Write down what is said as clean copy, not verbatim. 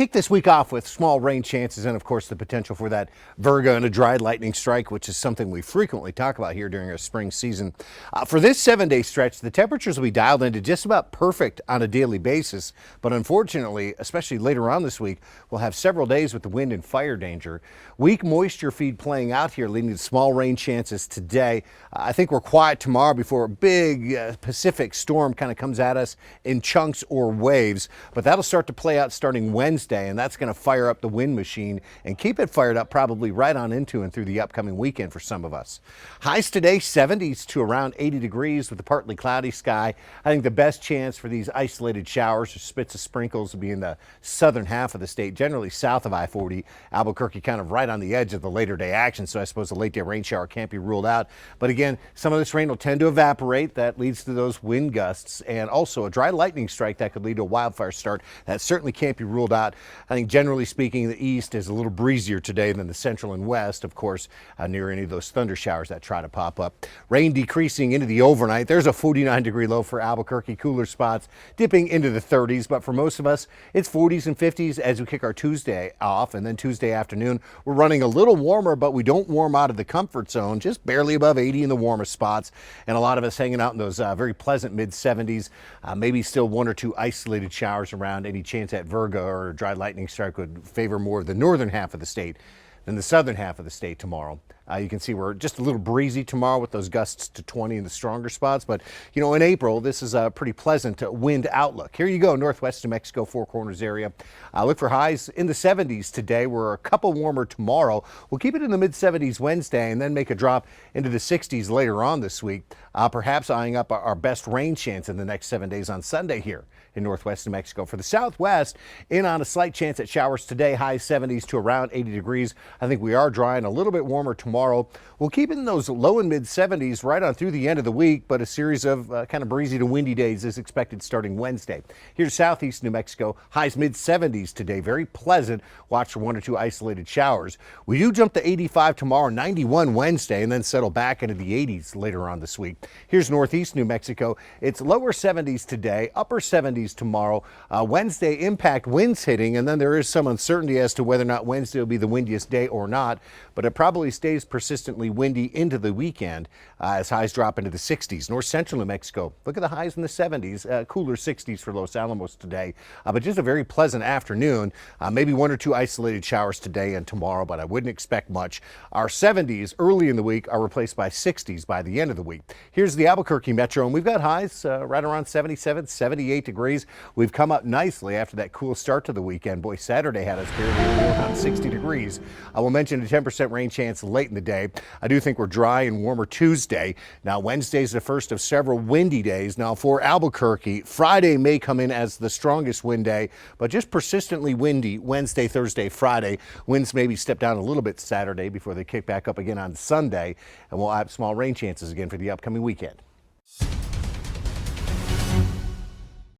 Kick this week off with small rain chances and, of course, the potential for that Virga and a dry lightning strike, which is something we frequently talk about here during our spring season. For this 7-day stretch, the temperatures will be dialed into just about perfect on a daily basis. But unfortunately, especially later on this week, we'll have several days with the wind and fire danger. Weak moisture feed playing out here, leading to small rain chances today. I think we're quiet tomorrow before a big Pacific storm kind of comes at us in chunks or waves. But that'll start to play out starting Wednesday, and that's going to fire up the wind machine and keep it fired up probably right on into and through the upcoming weekend for some of us. Highs today 70s to around 80 degrees with a partly cloudy sky. I think the best chance for these isolated showers or spits of sprinkles will be in the southern half of the state, generally south of I-40. Albuquerque kind of right on the edge of the later day action, so I suppose a late day rain shower can't be ruled out. But again, some of this rain will tend to evaporate. That leads to those wind gusts and also a dry lightning strike that could lead to a wildfire start. That certainly can't be ruled out. I think generally speaking, the east is a little breezier today than the central and west, of course, near any of those thunder showers that try to pop up. Rain decreasing into the overnight. There's a 49-degree low for Albuquerque. Cooler spots dipping into the 30s, but for most of us, it's 40s and 50s as we kick our Tuesday off. And then Tuesday afternoon, we're running a little warmer, but we don't warm out of the comfort zone, just barely above 80 in the warmest spots. And a lot of us hanging out in those very pleasant mid-70s, maybe still one or two isolated showers around. Any chance at Virga or dry lightning strike would favor more of the northern half of the state than the southern half of the state tomorrow. You can see we're just a little breezy tomorrow with those gusts to 20 in the stronger spots. But, you know, in April, this is a pretty pleasant wind outlook. Here you go, northwest New Mexico, Four Corners area. Look for highs in the 70s today. We're a couple warmer tomorrow. We'll keep it in the mid-70s Wednesday and then make a drop into the 60s later on this week. Perhaps eyeing up our best rain chance in the next 7 days on Sunday here in northwest New Mexico. For the southwest, in on a slight chance at showers today, high 70s to around 80 degrees. I think we are dry and a little bit warmer tomorrow. We'll keep it in those low and mid 70s right on through the end of the week, but a series of kind of breezy to windy days is expected starting Wednesday. Here's southeast New Mexico, highs mid 70s today. Very pleasant. Watch for one or two isolated showers. We do jump to 85 tomorrow, 91 Wednesday, and then settle back into the 80s later on this week. Here's northeast New Mexico. It's lower 70s today, upper 70s tomorrow. Wednesday impact winds hitting, and then there is some uncertainty as to whether or not Wednesday will be the windiest day or not, but it probably stays persistently windy into the weekend as highs drop into the 60s. North central New Mexico, look at the highs in the 70s, cooler 60s for Los Alamos today, but just a very pleasant afternoon. Maybe one or two isolated showers today and tomorrow, but I wouldn't expect much. Our 70s early in the week are replaced by 60s by the end of the week. Here's the Albuquerque metro, and we've got highs right around 77, 78 degrees. We've come up nicely after that cool start to the weekend. Boy, Saturday had us barely around 60 degrees. I will mention a 10% rain chance late in the day. I do think we're dry and warmer Tuesday. Now, Wednesday's the first of several windy days. Now, for Albuquerque, Friday may come in as the strongest wind day, but just persistently windy Wednesday, Thursday, Friday. Winds maybe step down a little bit Saturday before they kick back up again on Sunday, and we'll have small rain chances again for the upcoming weekend.